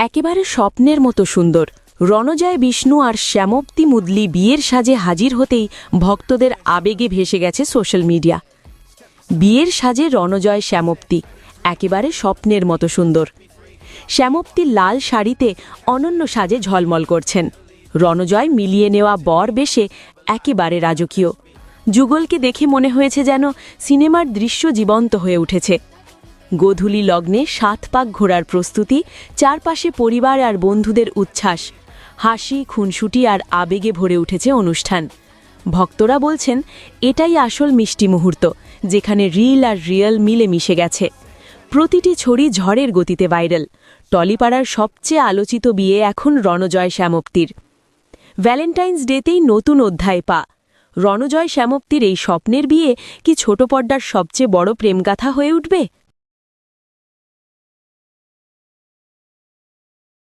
একেবারে স্বপ্নের মতো সুন্দর। রণজয় বিষ্ণু আর শ্যামপ্তি মুদলি বিয়ের সাজে হাজির হতেই ভক্তদের আবেগে ভেসে গেছে সোশ্যাল মিডিয়া। বিয়ের সাজে রণজয় শ্যামপ্তি একেবারে স্বপ্নের মতো সুন্দর। শ্যামপ্তি লাল শাড়িতে অনন্য সাজে ঝলমল করছেন। রণজয় মিলিয়ে নেওয়া বর বেশে একেবারে রাজকীয়। যুগলকে দেখে মনে হয়েছে যেন সিনেমার দৃশ্য জীবন্ত হয়ে উঠেছে। গোধূলি লগ্নে ৭ পাক ঘোরার প্রস্তুতি, চারপাশে পরিবার আর বন্ধুদের উচ্ছ্বাস, হাসি, খুনসুটি আর আবেগে ভরে উঠেছে অনুষ্ঠান। ভক্তরা বলছেন এটাই আসল মিষ্টি মুহূর্ত, যেখানে রিল আর রিয়েল মিলে মিশে গেছে। প্রতিটি ছড়ি ঝড়ের গতিতে ভাইরাল। টলিপাড়ার সবচেয়ে আলোচিত বিয়ে এখন রণজয় শ্যামপ্তির। ভ্যালেন্টাইন্স ডেতেই নতুন অধ্যায় পা। রণজয় শ্যামপ্তির এই স্বপ্নের বিয়ে কি ছোট পর্দার সবচেয়ে বড় প্রেমগাথা হয়ে উঠবে?